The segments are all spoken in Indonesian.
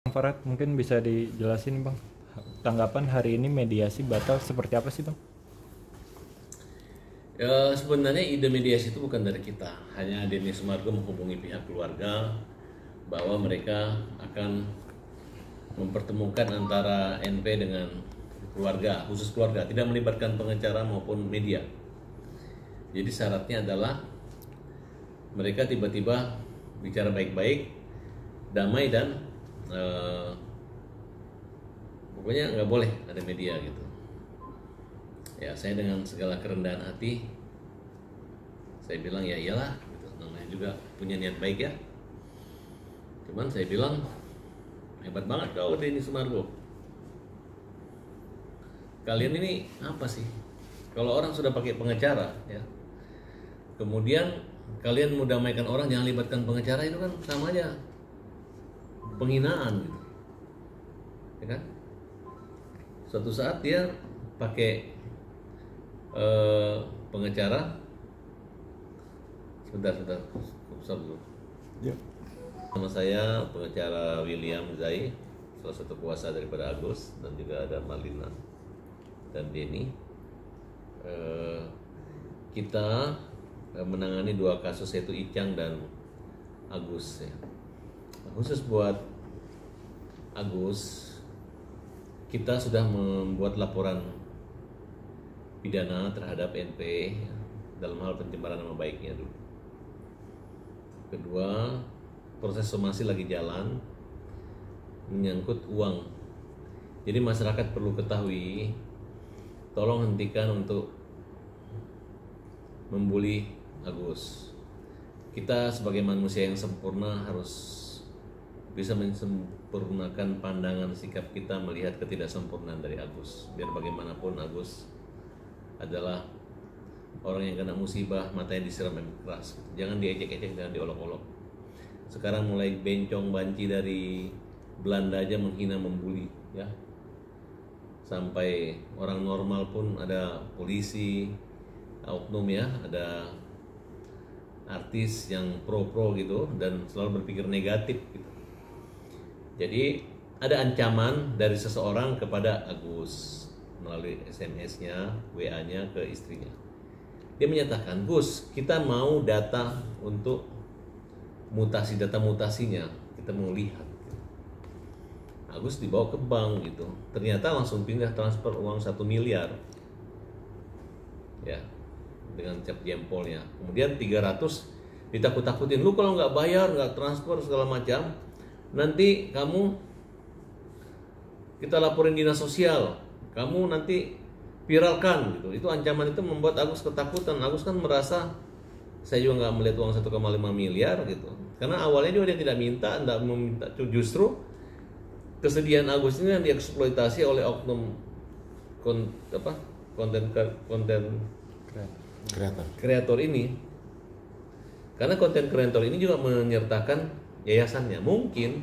Bang Farad, mungkin bisa dijelasin Bang, tanggapan hari ini mediasi batal seperti apa sih Bang? Ya, sebenarnya ide mediasi itu bukan dari kita, hanya Denny Sumargo menghubungi pihak keluarga bahwa mereka akan mempertemukan antara NP dengan keluarga, khusus keluarga, tidak melibatkan pengacara maupun media. Jadi syaratnya adalah mereka tiba-tiba bicara baik-baik, damai dan pokoknya nggak boleh ada media gitu. Ya, saya dengan segala kerendahan hati saya bilang ya iyalah gitu. Namanya juga punya niat baik ya. Cuman saya bilang hebat banget kau Denny Sumargo. Kalian ini apa sih? Kalau orang sudah pakai pengacara ya, kemudian kalian mau damaikan orang jangan libatkan pengacara, itu kan sama aja penghinaan gitu. Ya kan? Suatu saat dia pakai pengacara. Sebentar dulu. Ya. Nama saya pengacara William Zai, salah satu kuasa daripada Agus, dan juga ada Marlina dan Denny. Kita menangani dua kasus, yaitu Icang dan Agus ya. Khusus buat Agus, kita sudah membuat laporan pidana terhadap NP ya, dalam hal pencemaran nama baiknya dulu. Kedua, proses somasi lagi jalan menyangkut uang. Jadi masyarakat perlu ketahui, tolong hentikan untuk membuli Agus. Kita sebagai manusia yang sempurna harus bisa menyempurnakan pandangan sikap kita melihat ketidaksempurnaan dari Agus. Biar bagaimanapun Agus adalah orang yang kena musibah, matanya disiram air keras. Jangan diejek-ejek, jangan diolok-olok. Sekarang mulai bencong banci dari Belanda aja menghina, membuli ya. Sampai orang normal pun ada polisi, oknum ya, ada artis yang pro-pro gitu dan selalu berpikir negatif gitu. Jadi ada ancaman dari seseorang kepada Agus melalui SMS-nya, WA-nya ke istrinya. Dia menyatakan, Gus, kita mau data untuk mutasi, data mutasinya, kita mau lihat. Agus dibawa ke bank gitu, ternyata langsung pindah transfer uang 1 miliar ya, dengan cap jempolnya. Kemudian 300 ditakut-takutin, lu kalau nggak bayar, nggak transfer segala macam, nanti kamu kita laporin dinas sosial, kamu nanti viralkan gitu. Itu ancaman itu membuat Agus ketakutan. Agus kan merasa saya juga nggak melihat uang 1,5 miliar gitu. Karena awalnya dia tidak minta, tidak meminta, justru kesedihan Agus ini yang dieksploitasi oleh oknum konten kreator ini. Karena konten kreator ini juga menyertakan yayasannya. Mungkin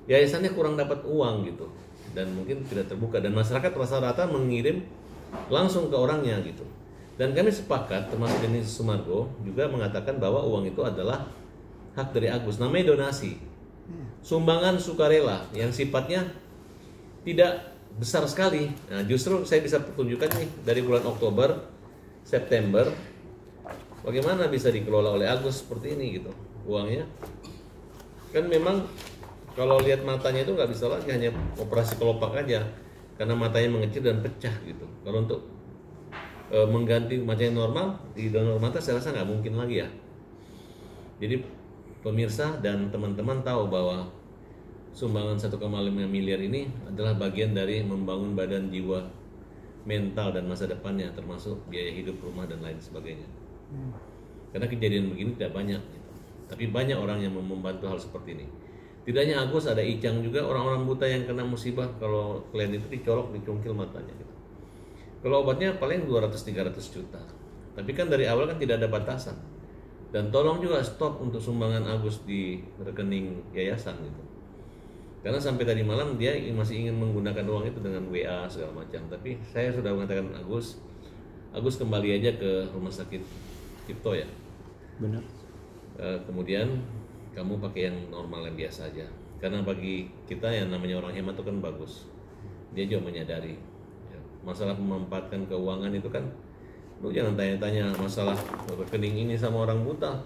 yayasannya kurang dapat uang gitu dan mungkin tidak terbuka, dan masyarakat rata-rata mengirim langsung ke orangnya gitu. Dan kami sepakat, termasuk Denny Sumargo juga mengatakan bahwa uang itu adalah hak dari Agus, namanya donasi, sumbangan sukarela yang sifatnya tidak besar sekali. Nah, justru saya bisa pertunjukkan nih dari bulan Oktober, September, bagaimana bisa dikelola oleh Agus seperti ini gitu uangnya. Kan memang kalau lihat matanya itu nggak bisa lagi hanya operasi kelopak aja, karena matanya mengecil dan pecah gitu. Kalau untuk mengganti matanya normal di donor mata saya rasa nggak mungkin lagi ya. Jadi pemirsa dan teman-teman tahu bahwa sumbangan 1,5 miliar ini adalah bagian dari membangun badan jiwa, mental dan masa depannya, termasuk biaya hidup, rumah dan lain sebagainya. Karena kejadian begini tidak banyak gitu. Tapi banyak orang yang membantu hal seperti ini. Tidak hanya Agus, ada Icang juga, orang-orang buta yang kena musibah kalau klien itu dicolok, dicungkil matanya gitu. Kalau obatnya paling 200-300 juta. Tapi kan dari awal kan tidak ada batasan. Dan tolong juga stop untuk sumbangan Agus di rekening yayasan gitu. Karena sampai tadi malam dia masih ingin menggunakan uang itu dengan WA segala macam. Tapi saya sudah mengatakan Agus kembali aja ke rumah sakit Cipto ya. Benar. Kemudian kamu pakai yang normal, yang biasa aja. Karena bagi kita yang namanya orang hemat itu kan bagus. Dia juga menyadari ya, masalah memanfaatkan keuangan itu kan, lu jangan tanya-tanya masalah rekening ini sama orang buta.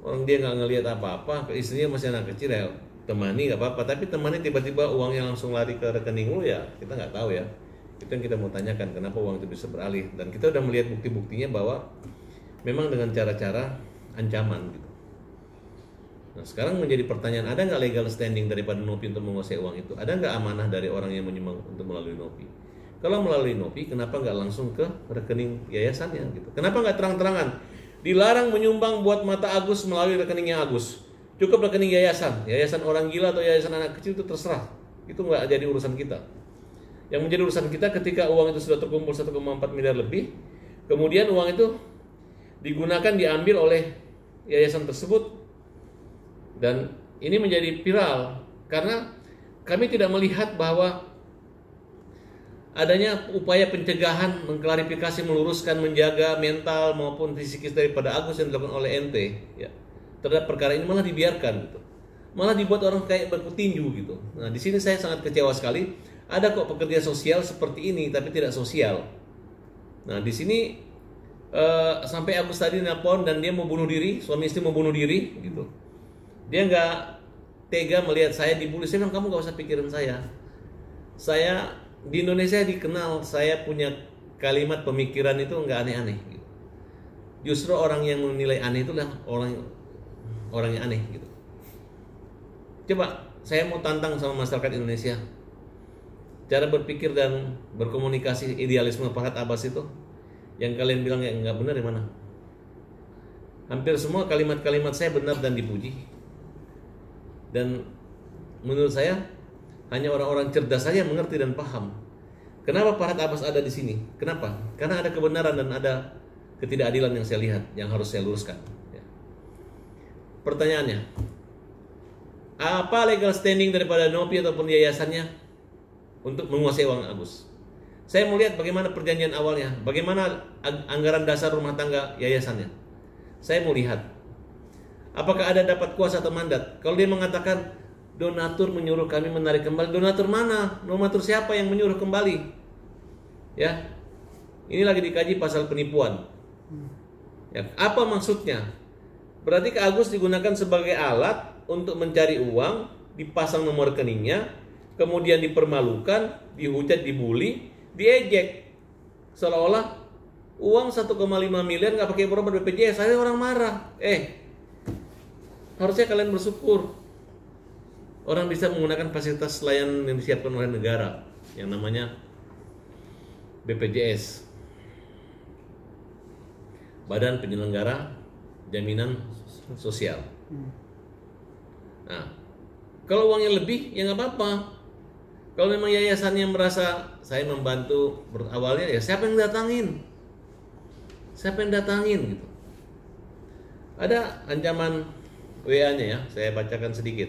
Orang dia nggak ngelihat apa-apa, istrinya masih anak kecil ya, temani nggak apa-apa. Tapi temani tiba-tiba uangnya langsung lari ke rekening lu ya, kita nggak tahu ya. Itu yang kita mau tanyakan, kenapa uang itu bisa beralih. Dan kita udah melihat bukti-buktinya bahwa memang dengan cara-cara ancaman gitu. Nah sekarang menjadi pertanyaan, ada nggak legal standing daripada Nopi untuk menguasai uang itu? Ada nggak amanah dari orang yang menyumbang untuk melalui Nopi? Kalau melalui Nopi, kenapa nggak langsung ke rekening yayasannya gitu? Kenapa nggak terang-terangan? Dilarang menyumbang buat Mata Agus melalui rekeningnya Agus. Cukup rekening yayasan. Yayasan orang gila atau yayasan anak kecil itu terserah. Itu nggak jadi urusan kita. Yang menjadi urusan kita ketika uang itu sudah terkumpul 1,4 miliar lebih, kemudian uang itu digunakan diambil oleh yayasan tersebut. Dan ini menjadi viral karena kami tidak melihat bahwa adanya upaya pencegahan, mengklarifikasi, meluruskan, menjaga mental maupun fisikis daripada Agus yang dilakukan oleh NT ya, terhadap perkara ini malah dibiarkan gitu. Malah dibuat orang kayak berpetinju gitu. Nah, di sini saya sangat kecewa sekali. Ada kok pekerja sosial seperti ini tapi tidak sosial. Nah, di sini sampai Agus tadi nelpon dan dia mau bunuh diri, suami istri mau bunuh diri gitu. Dia nggak tega melihat saya dibully. Saya bilang, kamu nggak usah pikirin saya. Saya di Indonesia dikenal, saya punya kalimat pemikiran itu nggak aneh-aneh. Justru orang yang menilai aneh itulah orang yang aneh gitu. Coba saya mau tantang sama masyarakat Indonesia. Cara berpikir dan berkomunikasi idealisme Farhad Abbas itu, yang kalian bilang yang nggak benar di mana? Hampir semua kalimat-kalimat saya benar dan dipuji. Dan menurut saya hanya orang-orang cerdas saja yang mengerti dan paham. Kenapa Farhad Abbas ada di sini? Kenapa? Karena ada kebenaran dan ada ketidakadilan yang saya lihat, yang harus saya luruskan. Ya. Pertanyaannya, apa legal standing daripada Nopi ataupun yayasannya untuk menguasai uang Agus? Saya mau lihat bagaimana perjanjian awalnya, bagaimana anggaran dasar rumah tangga yayasannya. Saya mau lihat apakah ada dapat kuasa atau mandat. Kalau dia mengatakan donatur menyuruh kami menarik kembali, donatur mana? Donatur siapa yang menyuruh kembali? Ya, ini lagi dikaji pasal penipuan. Ya, apa maksudnya? Berarti ke Agus digunakan sebagai alat untuk mencari uang, dipasang nomor rekeningnya, kemudian dipermalukan, dihujat, dibully, diejek, seolah-olah uang 1,5 miliar nggak pakai berobat BPJS. Saya orang marah. Harusnya kalian bersyukur orang bisa menggunakan fasilitas layanan yang disiapkan oleh negara yang namanya BPJS, Badan Penyelenggara Jaminan Sosial. Nah, kalau uangnya lebih ya nggak apa-apa. Kalau memang yayasannya merasa saya membantu awalnya, ya siapa yang datangin? Siapa yang datangin gitu? Ada ancaman WA-nya ya, saya bacakan sedikit.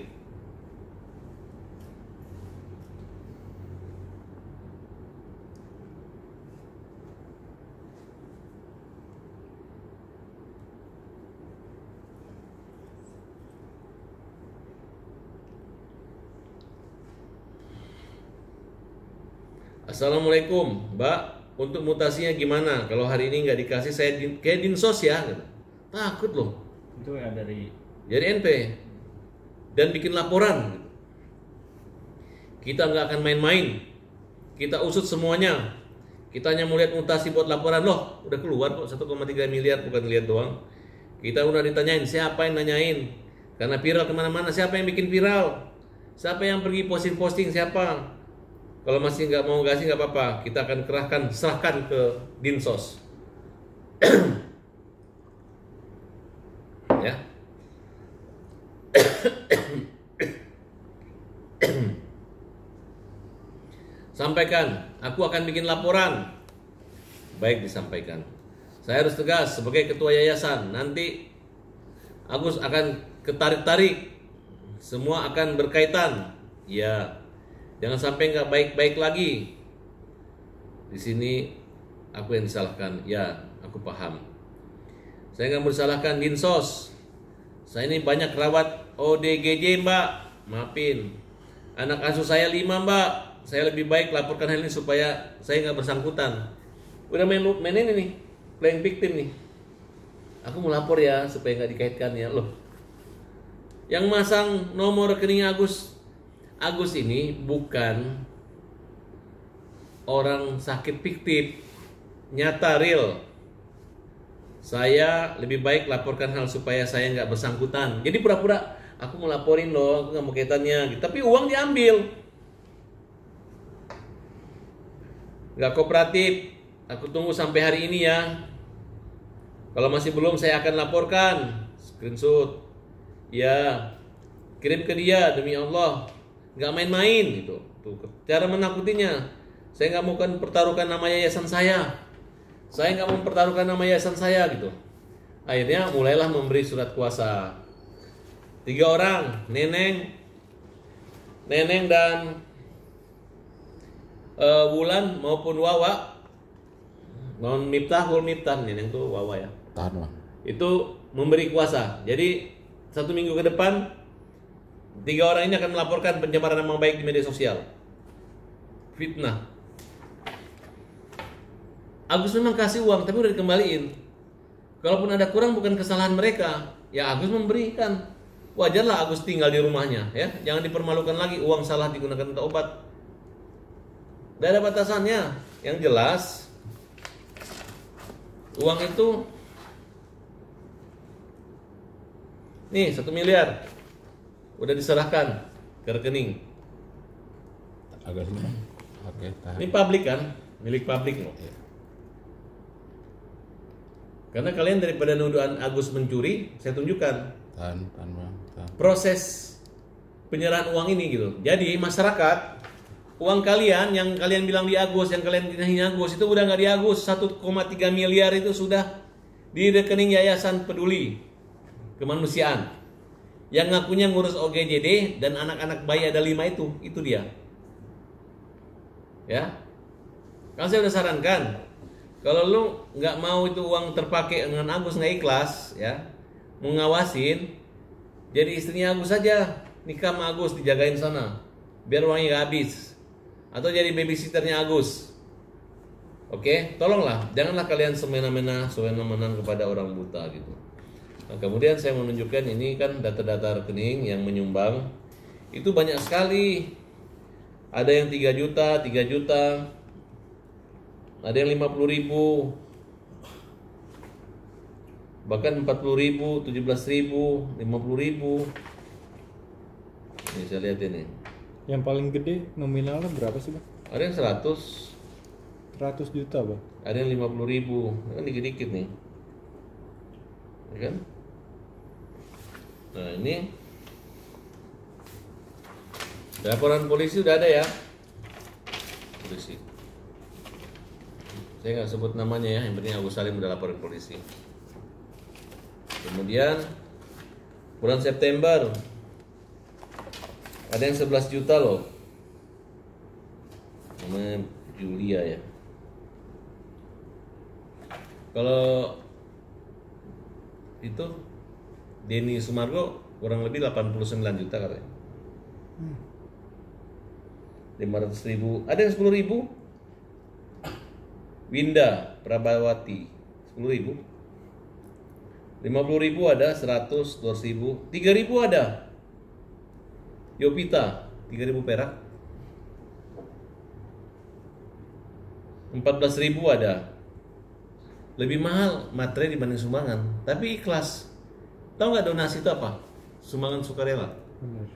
Assalamualaikum, Mbak. Untuk mutasinya gimana? Kalau hari ini nggak dikasih, saya kayak dinsos ya. Takut loh. Itu ya dari NP dan bikin laporan. Kita nggak akan main-main. Kita usut semuanya. Kita hanya mau lihat mutasi buat laporan. Loh, udah keluar kok 1,3 miliar, bukan lihat doang. Kita udah ditanyain, siapa yang nanyain? Karena viral kemana-mana, siapa yang bikin viral? Siapa yang pergi posting-posting, siapa? Kalau masih nggak mau kasih nggak apa-apa, kita akan serahkan ke Dinsos. Ya. Sampaikan, aku akan bikin laporan. Baik, disampaikan. Saya harus tegas sebagai ketua yayasan. Nanti Agus akan ketarik-tarik. Semua akan berkaitan. Ya. Jangan sampai nggak baik-baik lagi. Di sini aku yang disalahkan. Ya, aku paham. Saya nggak mau disalahkan Dinsos. Saya ini banyak rawat ODGJ, Mbak. maafin. Anak asuh saya 5 mbak, saya lebih baik laporkan hal ini supaya saya nggak bersangkutan. Udah main ini nih, playing victim nih. Aku mau lapor ya supaya nggak dikaitkan ya loh. Yang masang nomor rekening Agus ini bukan orang sakit fiktif, nyata real. Saya lebih baik laporkan hal supaya saya nggak bersangkutan. Jadi pura-pura aku mau laporin loh, aku nggak mau kaitannya. Gitu. Tapi uang diambil. Nggak kooperatif. Aku tunggu sampai hari ini ya. Kalau masih belum saya akan laporkan. Screenshot. Ya, kirim ke dia demi Allah. Nggak main-main gitu. Tuh, cara menakutinya. Saya nggak mau pertaruhkan nama yayasan saya. Saya nggak mau mempertaruhkan nama yayasan saya gitu. Akhirnya mulailah memberi surat kuasa. 3 orang, Neneng dan Wulan maupun Wawa. Non Miftahul Miftah, Neneng tuh Wawa ya. Tahan bang. Itu memberi kuasa. Jadi 1 minggu ke depan 3 orang ini akan melaporkan pencemaran nama baik di media sosial. Fitnah. Agus memang kasih uang tapi udah dikembaliin. Kalaupun ada kurang bukan kesalahan mereka, ya Agus memberikan. Wajarlah Agus tinggal di rumahnya, ya. Jangan dipermalukan lagi uang salah digunakan untuk obat. Tidak ada batasannya. Yang jelas uang itu nih 1 miliar udah diserahkan ke rekening. Agak sini bang. Oke, tahan. Ini publik kan, milik publik loh. Iya. Karena kalian daripada nuduhan Agus mencuri, saya tunjukkan Tahan bang. Tahan. proses penyerahan uang ini gitu. Jadi masyarakat, uang kalian yang kalian bilang di Agus, yang kalian hina Agus itu udah nggak di Agus. 1,3 miliar itu sudah di rekening Yayasan Peduli Kemanusiaan. Yang ngakunya ngurus OGJD dan anak-anak bayi ada 5 itu dia. Ya, kan saya udah sarankan. Kalau lu nggak mau itu uang terpakai dengan Agus, nggak ikhlas, ya, mau ngawasin, jadi istrinya Agus saja, nikah sama Agus, dijagain sana, biar uangnya nggak habis, atau jadi babysitternya Agus. Oke, tolonglah, janganlah kalian semena-mena, sewenang-wenang kepada orang buta gitu. Nah, kemudian saya menunjukkan ini kan data-data rekening yang menyumbang itu banyak sekali. Ada yang 3 juta, 3 juta. Ada yang 50.000, bahkan 40.000, 17.000, 50.000. Ini saya lihat ini. Yang paling gede nominalnya berapa sih bang? Ada yang 100, 100 juta bang. ada yang 50.000, kan dikit-dikit nih, ya kan? Nah ini laporan polisi udah ada ya, polisi. Saya nggak sebut namanya ya, yang penting Agus Salim udah laporin polisi. Kemudian bulan September ada yang 11 juta loh, namanya Julia ya. Kalau itu Denny Sumargo kurang lebih 89 juta katanya. 500.000, ada yang 10.000. Winda Prabawati 10.000, 50.000 ada, 100, 200.000, 3.000 ada. Yopita 3.000 perak, 14.000 ada. Lebih mahal materi dibanding sumbangan, tapi ikhlas. Tahu nggak donasi itu apa? Sumbangan sukarela. Benar.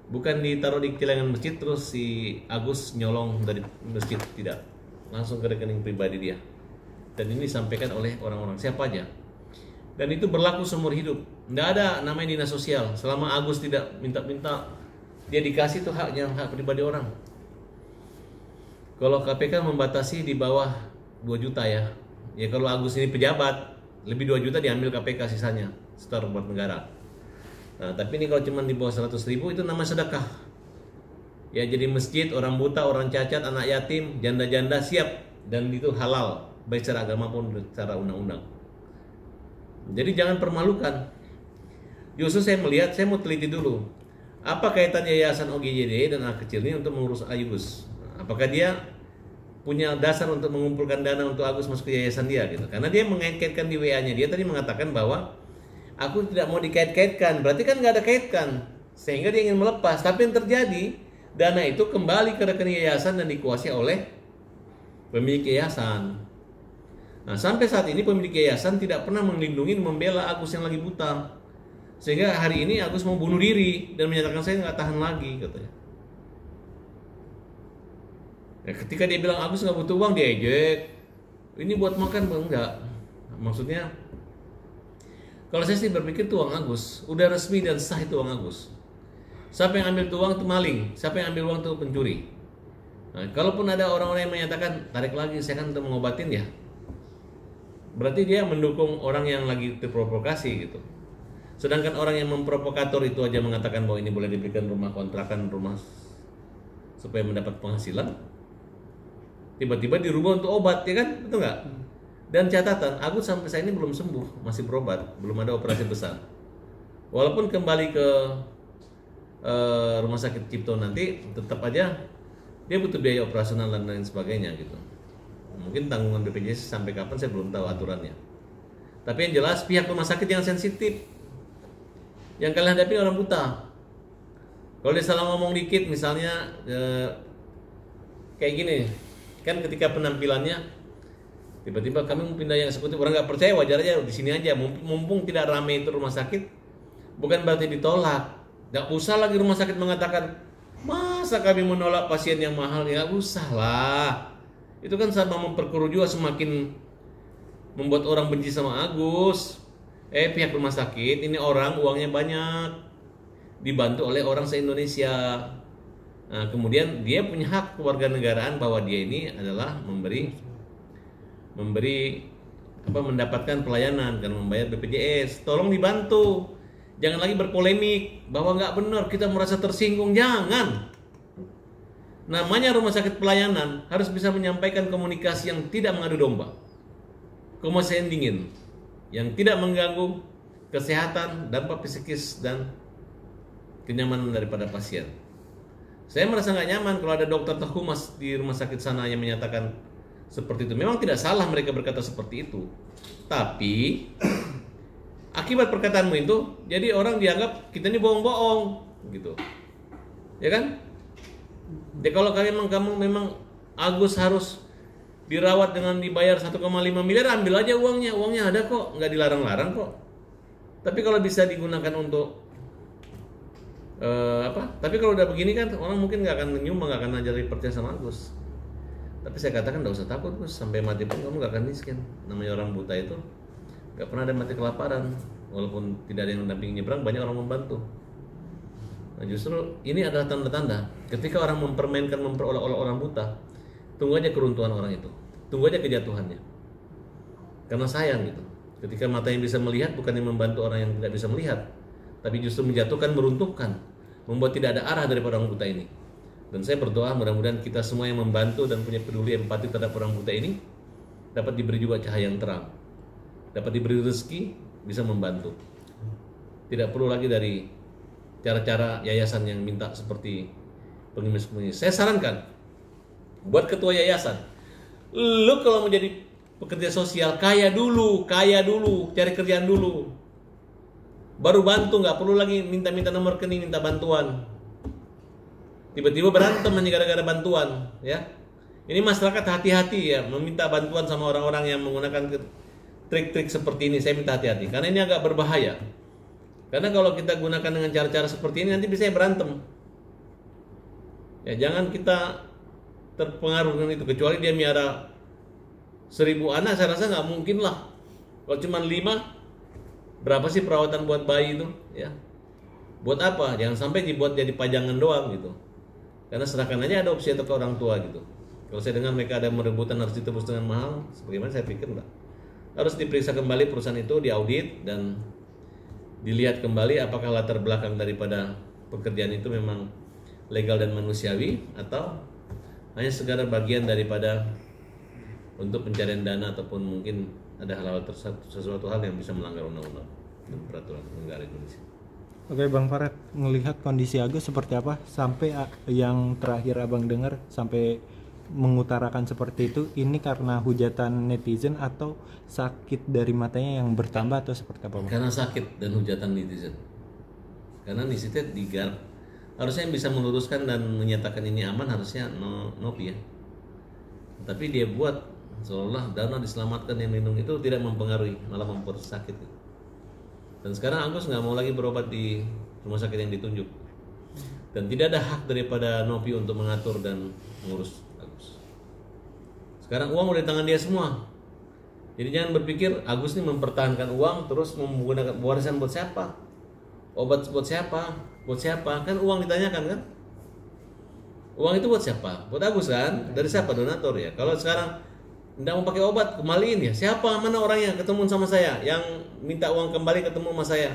Bukan ditaruh di celengan masjid terus si Agus nyolong dari masjid, tidak. Langsung ke rekening pribadi dia. Dan ini disampaikan oleh orang-orang siapa aja. Dan itu berlaku seumur hidup. Nggak ada namanya dinas sosial. Selama Agus tidak minta-minta, dia dikasih itu haknya, hak pribadi orang. Kalau KPK membatasi di bawah 2 juta ya. Ya kalau Agus ini pejabat, lebih 2 juta diambil KPK sisanya. Setor buat negara. Nah tapi ini kalau cuma di bawah 100.000 itu namanya sedekah. Ya jadi masjid, orang buta, orang cacat, anak yatim, janda-janda siap. Dan itu halal, baik secara agama pun secara undang-undang. Jadi jangan permalukan. Justru saya melihat, saya mau teliti dulu. Apa kaitan yayasan OGJD dan anak kecil ini untuk mengurus Agus? Apakah dia punya dasar untuk mengumpulkan dana untuk Agus masuk ke yayasan dia gitu? Karena dia mengait-kaitkan di WA-nya, dia tadi mengatakan bahwa aku tidak mau dikait-kaitkan, berarti kan nggak ada kaitkan, sehingga dia ingin melepas. Tapi yang terjadi, dana itu kembali ke rekening yayasan dan dikuasai oleh pemilik yayasan. Nah, sampai saat ini pemilik yayasan tidak pernah melindungi membela Agus yang lagi buta. Sehingga hari ini Agus mau bunuh diri dan menyatakan saya nggak tahan lagi katanya. Ya, ketika dia bilang Agus nggak butuh uang, dia ejek. Ini buat makan bang, enggak. Maksudnya, kalau saya sih berpikir itu uang Agus, udah resmi dan sah itu uang Agus. Siapa yang ambil itu uang itu maling, siapa yang ambil uang itu pencuri. Nah, kalaupun ada orang-orang yang menyatakan tarik lagi, saya kan untuk mengobatin ya. Berarti dia mendukung orang yang lagi terprovokasi gitu. Sedangkan orang yang memprovokator itu aja mengatakan bahwa ini boleh diberikan rumah kontrakan, rumah supaya mendapat penghasilan. Tiba-tiba dirubah untuk obat, ya kan? Betul nggak? Dan catatan, Agus sampai saat ini belum sembuh, masih berobat, belum ada operasi besar. Walaupun kembali ke rumah sakit Cipto nanti, tetap aja dia butuh biaya operasional dan lain sebagainya gitu. Mungkin tanggungan BPJS sampai kapan saya belum tahu aturannya. Tapi yang jelas pihak rumah sakit yang sensitif. Yang kalian hadapi orang buta. Kalau dia salah ngomong dikit misalnya kayak gini, kan ketika penampilannya tiba-tiba kami mau pindah yang eksekutif, orang nggak percaya, wajar aja di sini aja. Mumpung tidak ramai itu rumah sakit, bukan berarti ditolak. Nggak usah lagi rumah sakit mengatakan masa kami menolak pasien yang mahal, ya nggak usah lah. Itu kan sama memperkeruh juga, semakin membuat orang benci sama Agus. Pihak rumah sakit ini orang uangnya banyak, dibantu oleh orang se-Indonesia. Nah, kemudian dia punya hak kewarganegaraan bahwa dia ini adalah mendapatkan pelayanan dan membayar BPJS. Tolong dibantu. Jangan lagi berpolemik bahwa nggak benar, kita merasa tersinggung. Jangan. Namanya rumah sakit pelayanan harus bisa menyampaikan komunikasi yang tidak mengadu domba, komunikasi yang dingin, yang tidak mengganggu kesehatan, dampak psikis dan kenyamanan daripada pasien. Saya merasa nggak nyaman kalau ada dokter atau humas di rumah sakit sana yang menyatakan seperti itu. Memang tidak salah mereka berkata seperti itu, tapi akibat perkataanmu itu, jadi orang dianggap kita ini bohong-bohong, gitu, ya kan? Ya kalau kamu memang Agus harus dirawat dengan dibayar 1,5 miliar, ambil aja uangnya ada kok, nggak dilarang-larang kok. Tapi kalau bisa digunakan untuk Tapi kalau udah begini kan orang mungkin nggak akan nyumbang, nggak akan jadi percaya sama Agus. Tapi saya katakan nggak usah takut Gus, sampai mati pun kamu nggak akan miskin. Namanya orang buta itu nggak pernah ada mati kelaparan, walaupun tidak ada yang mendampingi nyebrang, banyak orang membantu. Nah, justru ini adalah tanda-tanda ketika orang memperoleh-oleh orang buta, tunggu aja keruntuhan orang itu, tunggu aja kejatuhannya. Karena sayang gitu, ketika mata yang bisa melihat bukan yang membantu orang yang tidak bisa melihat, tapi justru menjatuhkan, meruntuhkan, membuat tidak ada arah daripada orang buta ini. Dan saya berdoa mudah-mudahan kita semua yang membantu dan punya peduli empati terhadap orang buta ini dapat diberi juga cahaya yang terang, dapat diberi rezeki, bisa membantu. Tidak perlu lagi dari cara-cara yayasan yang minta seperti pengemis-pengemis. Saya sarankan buat ketua yayasan, lu kalau mau jadi pekerja sosial kaya dulu, cari kerjaan dulu, baru bantu. Nggak perlu lagi minta-minta nomor rekening, minta bantuan. Tiba-tiba berantem hanya gara-gara bantuan, ya. Ini masyarakat hati-hati ya, meminta bantuan sama orang-orang yang menggunakan trik-trik seperti ini. Saya minta hati-hati, karena ini agak berbahaya. Karena kalau kita gunakan dengan cara-cara seperti ini nanti bisa berantem. Ya jangan kita terpengaruh dengan itu, kecuali dia miara 1000 anak, saya rasa nggak mungkin lah. Kalau cuma 5, berapa sih perawatan buat bayi itu? Ya, buat apa? Jangan sampai dibuat jadi pajangan doang gitu. Karena serahkan aja adopsi atau ke orang tua gitu. Kalau saya dengar mereka ada merebutan harus ditebus dengan mahal, sebagaimana saya pikir enggak. Harus diperiksa kembali perusahaan itu, diaudit dan dilihat kembali apakah latar belakang daripada pekerjaan itu memang legal dan manusiawi atau hanya segala bagian daripada untuk pencarian dana ataupun mungkin ada hal-hal sesuatu hal yang bisa melanggar undang-undang dan peraturan negara Indonesia. Oke Bang Farad, ngelihat kondisi Agus seperti apa sampai yang terakhir Abang dengar sampai mengutarakan seperti itu, ini karena hujatan netizen atau sakit dari matanya yang bertambah atau seperti apa Bang? Karena sakit dan hujatan netizen. Karena di situ digarap. Harusnya yang bisa meluruskan dan menyatakan ini aman harusnya Nopi ya. Tapi dia buat seolah dana diselamatkan yang melindungi itu tidak mempengaruhi, malah mempersakit. Dan sekarang Agus nggak mau lagi berobat di rumah sakit yang ditunjuk. Dan tidak ada hak daripada Nopi untuk mengatur dan mengurus Agus. Sekarang uang udah di tangan dia semua. Jadi jangan berpikir Agus ini mempertahankan uang terus menggunakan warisan buat siapa? Obat buat siapa? Buat siapa? Kan uang ditanyakan kan? Uang itu buat siapa? Buat Agus kan? Dari siapa? Donatur ya. Kalau sekarang tidak mau pakai obat, kembaliin ya. Siapa? Mana orangnya? Ketemu sama saya. Yang minta uang kembali ketemu sama saya.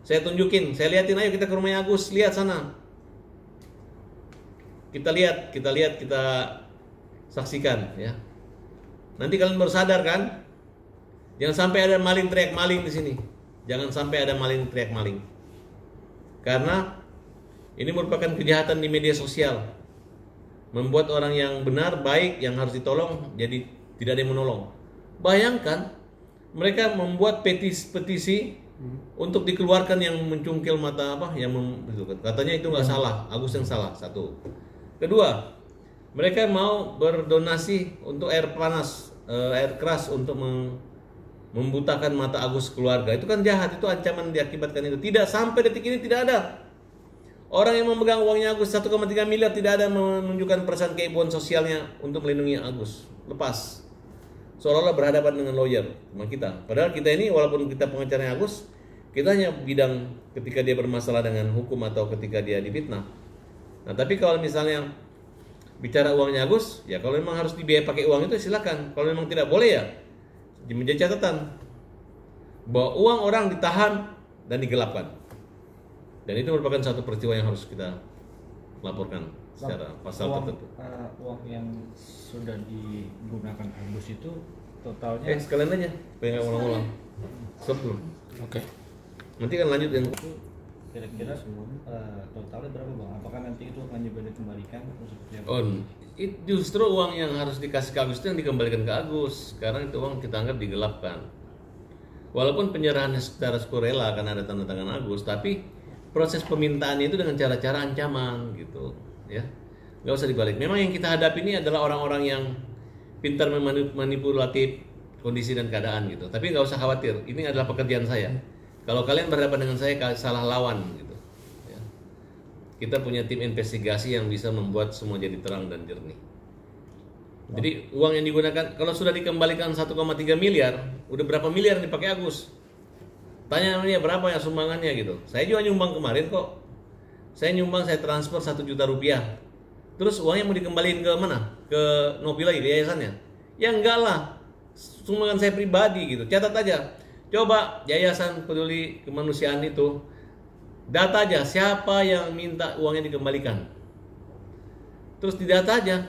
Saya tunjukin, saya liatin, ayo kita ke rumahnya Agus, lihat sana. Kita lihat, kita saksikan ya. Nanti kalian baru sadar kan? Jangan sampai ada maling teriak maling di sini. Jangan sampai ada maling teriak maling. Karena ini merupakan kejahatan di media sosial. Membuat orang yang benar, baik, yang harus ditolong jadi tidak ada yang menolong. Bayangkan mereka membuat petisi untuk dikeluarkan yang mencungkil mata apa yang katanya itu nggak salah, Agus yang salah. Satu. Kedua, mereka mau berdonasi untuk air panas, air keras untuk membutakan mata Agus keluarga. Itu kan jahat, itu ancaman diakibatkan itu. Tidak sampai detik ini tidak ada orang yang memegang uangnya Agus 1,3 miliar tidak ada menunjukkan perasaan keibuan sosialnya untuk melindungi Agus. Lepas. Seolah-olah berhadapan dengan lawyer sama kita. Padahal kita ini walaupun kita pengacaranya Agus, kita hanya bidang ketika dia bermasalah dengan hukum atau ketika dia difitnah. Nah, tapi kalau misalnya bicara uangnya Agus, ya kalau memang harus dibiayai pakai uang itu silakan. Kalau memang tidak boleh ya menjadi catatan bahwa uang orang ditahan dan digelapkan. Dan itu merupakan satu peristiwa yang harus kita laporkan secara pasal tertentu. Uang yang sudah digunakan Agus itu totalnya Sekalian aja, pengen ulang-ulang. Stop dulu. Oke. Nanti kan lanjut yang kira-kira totalnya berapa Bang? Apakah nanti itu akan juga dikembalikan atau seperti apa? Justru uang yang harus dikasih ke Agus itu yang dikembalikan ke Agus. Sekarang itu uang kita anggap digelapkan. Walaupun penyerahannya secara sukarela karena ada tanda tangan Agus, tapi proses pemintaannya itu dengan cara-cara ancaman gitu, ya. Nggak usah dibalik. Memang yang kita hadapi ini adalah orang-orang yang pintar memanipulatif kondisi dan keadaan gitu. Tapi nggak usah khawatir, ini adalah pekerjaan saya. Kalau kalian berhadapan dengan saya salah lawan gitu. Ya. Kita punya tim investigasi yang bisa membuat semua jadi terang dan jernih. Jadi uang yang digunakan kalau sudah dikembalikan 1,3 miliar, udah berapa miliar yang dipakai Agus? Tanya dia berapa ya sumbangannya gitu. Saya juga nyumbang kemarin kok. Saya nyumbang, saya transfer 1 juta rupiah. Terus uangnya mau dikembaliin ke mana? Ke Nopi lagi, ke yayasannya? Ya enggak lah. Sumbangan saya pribadi gitu. Catat aja. Coba Yayasan Peduli Kemanusiaan itu data aja siapa yang minta uangnya dikembalikan. Terus didata aja.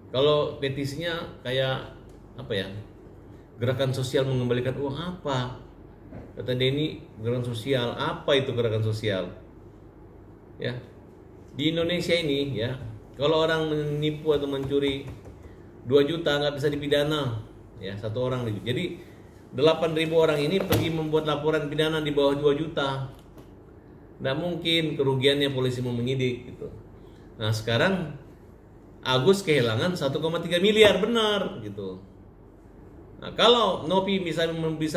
Kalau petisinya kayak apa ya? Gerakan sosial mengembalikan uang apa? Kata Denny, gerakan sosial. Apa itu gerakan sosial? Ya. Di Indonesia ini ya, kalau orang menipu atau mencuri 2 juta nggak bisa dipidana. Ya, satu orang. Jadi 8.000 orang ini pergi membuat laporan pidana di bawah 2 juta. Nggak mungkin kerugiannya polisi mau menyidik gitu. Nah, sekarang Agus kehilangan 1,3 miliar benar gitu. Nah, kalau Nopi bisa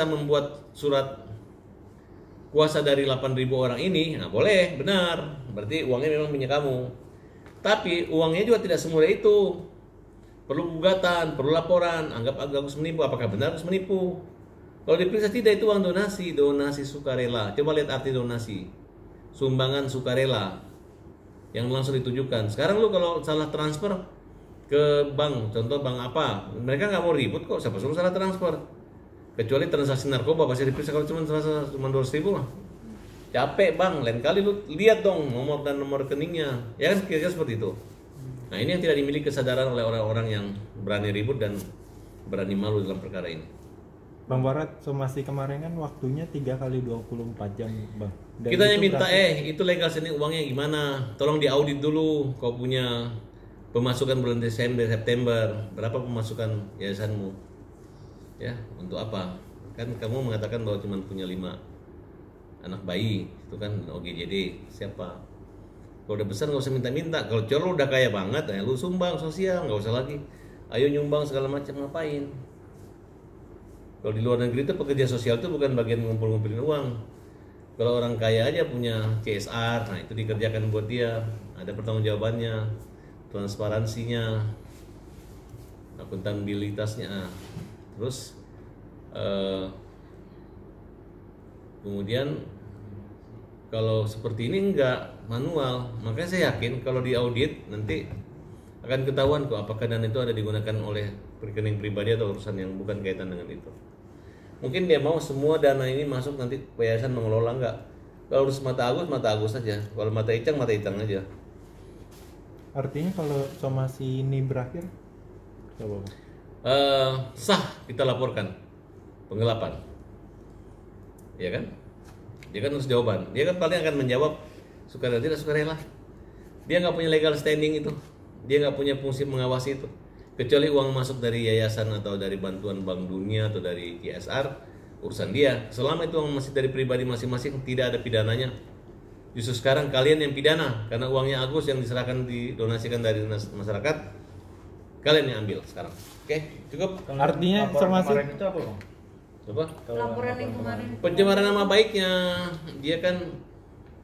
membuat surat kuasa dari 8.000 orang ini, nah boleh, benar. Berarti uangnya memang punya kamu. Tapi uangnya juga tidak semudah itu. Perlu gugatan, perlu laporan. Anggap Agus menipu, apakah benar Agus menipu? Kalau diperiksa tidak, itu uang donasi, donasi sukarela. Coba lihat arti donasi. Sumbangan sukarela yang langsung ditujukan. Sekarang lu kalau salah transfer ke bank, contoh bank apa, mereka nggak mau ribut kok, siapa suruh salah transfer. Kecuali transaksi narkoba pasti diperiksa. Kalau cuma 200.000 mah capek bang, lain kali lu lihat dong nomor dan nomor rekeningnya, ya kan, kira-kira seperti itu. Nah, ini yang tidak dimiliki kesadaran oleh orang-orang yang berani ribut dan berani malu dalam perkara ini. Bang Barat, somasi kemarin kan waktunya 3 kali 24 jam Bang. Dan Kita yang itu minta, berarti- itu legal standing uangnya gimana? Tolong diaudit dulu. Kau punya pemasukan bulan Desember, September, berapa pemasukan yayasanmu? Ya, untuk apa? Kan kamu mengatakan bahwa cuma punya 5 anak bayi, itu kan OGJD. Siapa? Kalau udah besar nggak usah minta-minta. Kalau lo udah kaya banget, lu sumbang sosial, nggak usah lagi. Ayo nyumbang segala macam, ngapain? Kalau di luar negeri itu pekerja sosial itu bukan bagian ngumpul-ngumpulin uang. Kalau orang kaya aja punya CSR, nah itu dikerjakan buat dia, ada pertanggungjawabannya, transparansinya, akuntabilitasnya. Terus kemudian kalau seperti ini enggak manual, makanya saya yakin kalau diaudit nanti akan ketahuan kok apakah dana itu ada digunakan oleh rekening pribadi atau urusan yang bukan kaitan dengan itu. Mungkin dia mau semua dana ini masuk nanti yayasan mengelola, enggak. Kalau urus mata Agus saja. Kalau mata Icang aja. Artinya kalau somasi ini berakhir, apa? Sah kita laporkan penggelapan, ya kan? Dia kan harus jawaban. Dia kan paling akan menjawab sukarela tidak sukarela. Dia nggak punya legal standing itu. Dia nggak punya fungsi mengawasi itu. Kecuali uang masuk dari yayasan atau dari bantuan Bank Dunia atau dari CSR, urusan dia. Selama itu uang masih dari pribadi masing-masing, tidak ada pidananya. Justru sekarang kalian yang pidana karena uangnya Agus yang diserahkan didonasikan dari masyarakat, kalian yang ambil sekarang. Oke, cukup. Kalau Artinya laporan somasi- kemarin itu apa bang? Coba. Kalau Laporan yang kemarin. Pencemaran nama baiknya, dia kan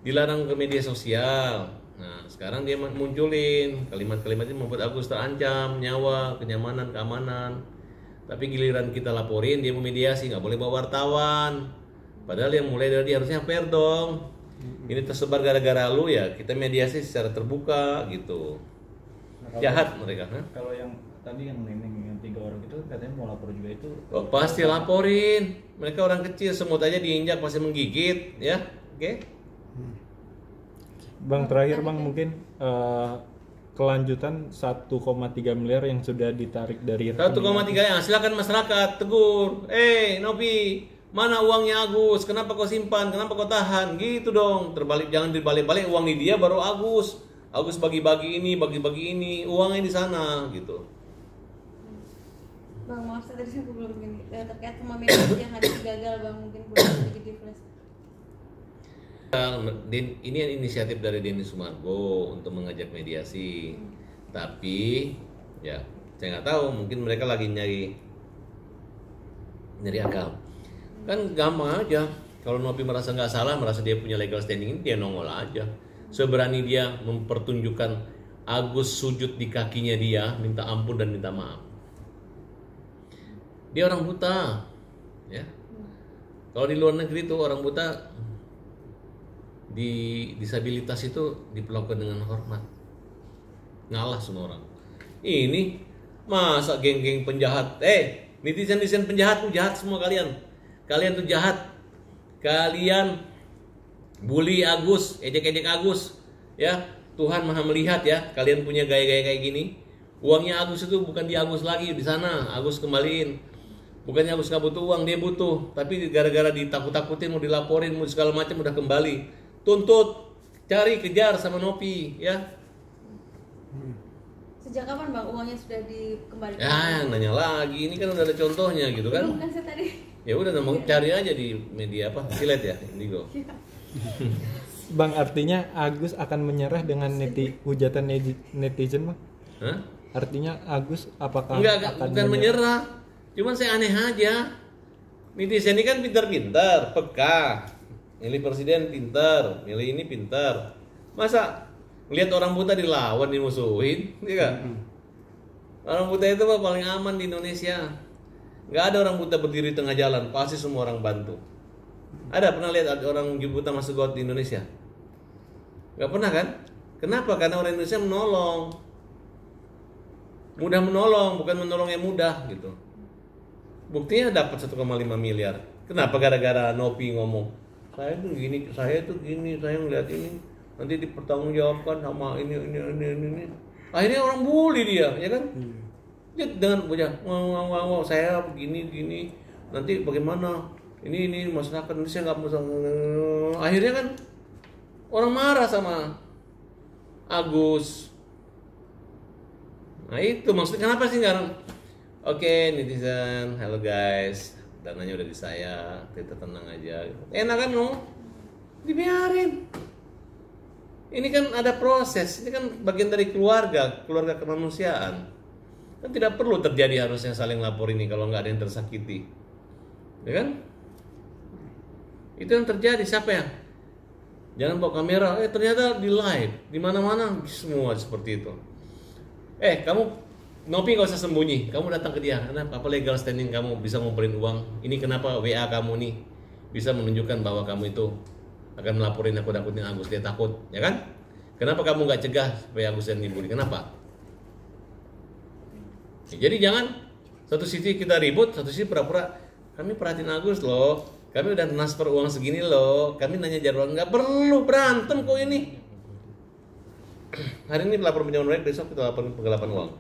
dilarang ke media sosial. Nah, sekarang dia munculin kalimat-kalimat ini membuat Agus terancam nyawa, kenyamanan, keamanan. Tapi giliran kita laporin, dia memediasi, nggak boleh bawa wartawan. Padahal yang mulai dari dia harusnya fair dong. Ini tersebar gara-gara lu ya, kita mediasi secara terbuka gitu. Nah, Jahat mereka, ha? Kalau yang tadi yang neneng yang 3 orang itu katanya mau lapor juga itu. Oh, pasti laporin. Mereka orang kecil, semut aja diinjak pasti menggigit, ya. Oke? Bang terakhir bang mungkin kelanjutan 1,3 miliar yang sudah ditarik dari 1,3 ya, silakan masyarakat tegur. Nopi, mana uangnya Agus? Kenapa kau simpan? Kenapa kau tahan? Gitu dong. Terbalik, jangan dibalik-balik uang di dia baru Agus. Agus bagi-bagi ini, uangnya di sana gitu. Bang, maaf saya tadi saya belum gini terkait sama mediasi yang ada gagal bang, mungkin boleh sedikit di flash. Ini inisiatif dari Denny Sumargo untuk mengajak mediasi. Tapi ya saya nggak tahu, mungkin mereka lagi nyari akal. Kan gampang aja. Kalau Nopi merasa nggak salah, merasa dia punya legal standing, dia nongol aja. Seberani dia mempertunjukkan Agus sujud di kakinya dia, minta ampun dan minta maaf. Dia orang buta, ya. Kalau di luar negeri tuh orang buta di disabilitas itu diperlakukan dengan hormat, ngalah semua orang. Ini masa geng-geng penjahat, netizen penjahat tuh jahat semua kalian tuh jahat, kalian bully Agus, ejek-ejek Agus, ya. Tuhan maha melihat ya, kalian punya gaya-gaya kayak gini. Uangnya Agus itu bukan di Agus lagi, di sana Agus kembaliin. Bukannya Agus nggak butuh uang, dia butuh, tapi gara-gara ditakut-takutin, mau dilaporin, mau segala macam, udah kembali. Tuntut, cari, kejar sama Nopi, ya. Sejak kapan bang uangnya sudah dikembalikan? Ya, nanya lagi, ini kan udah ada contohnya gitu kan. Belum kan saya tadi. Ya udah, cari aja di media apa, Silet ya, Indigo. Bang artinya Agus akan menyerah dengan hujatan netizen bang? Hah? Artinya Agus apakah Enggak, bukan menyerah. Cuman saya aneh aja. Netizen ini kan pintar-pintar, peka. Milih presiden pintar, milih ini pintar. Masa lihat orang buta dilawan, dimusuhin, iya gak? Orang buta itu paling aman di Indonesia. Nggak ada orang buta berdiri di tengah jalan, pasti semua orang bantu. Ada pernah lihat orang buta masuk got di Indonesia? Nggak pernah kan? Kenapa? Karena orang Indonesia menolong. Mudah menolong, bukan menolong yang mudah gitu. Buktinya dapat 1,5 miliar. Kenapa? Gara-gara Nopi ngomong, saya tuh gini, saya ngeliat ini, nanti dipertanggungjawabkan sama ini. Akhirnya orang bully dia, ya kan? Dia dengan bocah, wow, saya begini, nanti bagaimana? ini masyarakat Indonesia nggak mau. Akhirnya kan orang marah sama Agus. Nah itu maksudnya kenapa sih nggak? Oke netizen, halo guys, dananya udah di saya, kita tenang aja. Enak kan no? Dibiarin. Ini kan ada proses, ini kan bagian dari keluarga kemanusiaan. Kan tidak perlu terjadi harusnya saling lapor ini kalau nggak ada yang tersakiti, ya kan? Itu yang terjadi. Siapa yang? Jangan bawa kamera. Ternyata di live, di mana-mana semua seperti itu. Kamu Nopi nggak usah sembunyi. Kamu datang ke dia. Kenapa? Apa legal standing kamu bisa ngumpulin uang? Ini kenapa WA kamu nih bisa menunjukkan bahwa kamu itu akan melaporin aku, takutin Agus, dia takut, ya kan? Kenapa kamu nggak cegah supaya Agus yang dibully? Kenapa? Jadi jangan satu sisi kita ribut, satu sisi pura-pura kami perhatiin Agus loh, kami udah transfer uang segini loh, kami nanya jadwal, nggak perlu berantem kok ini. Hari ini pelapor pinjaman proyek, besok kita laporin penggelapan uang.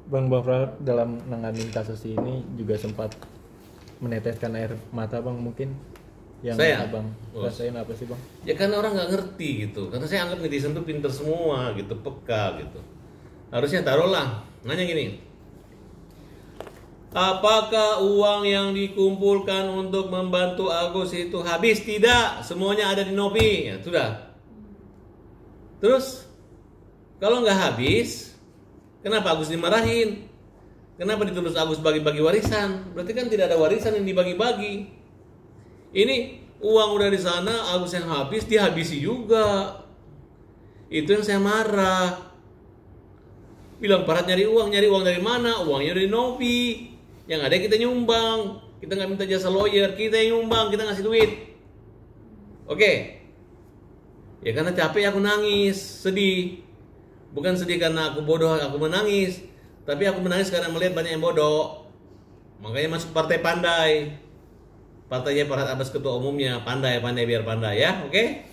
Bang Pra dalam menangani kasus ini juga sempat meneteskan air mata Bang, mungkin yang Saya? Abang rasain apa sih Bang? Ya karena orang nggak ngerti gitu, karena saya anggap netizen tuh pinter semua gitu, peka gitu. Harusnya taruhlah, nanya gini, apakah uang yang dikumpulkan untuk membantu Agus itu habis? Tidak, semuanya ada di Nopi. Ya sudah. Terus kalau nggak habis, kenapa Agus dimarahin? Kenapa ditulis Agus bagi-bagi warisan? Berarti kan tidak ada warisan yang dibagi-bagi. Ini uang udah di sana, Agus yang habis, dihabisi juga. Itu yang saya marah. Bilang Parat nyari uang dari mana? Uangnya dari Nopi. Yang ada kita nyumbang. Kita nggak minta jasa lawyer, kita yang nyumbang, kita ngasih duit. Oke. Ya karena capek aku nangis, sedih. Bukan sedih karena aku bodoh, aku menangis. Tapi aku menangis karena melihat banyak yang bodoh. Makanya masuk partai pandai. Partainya Parat Abbas ketua umumnya, pandai biar pandai ya, oke?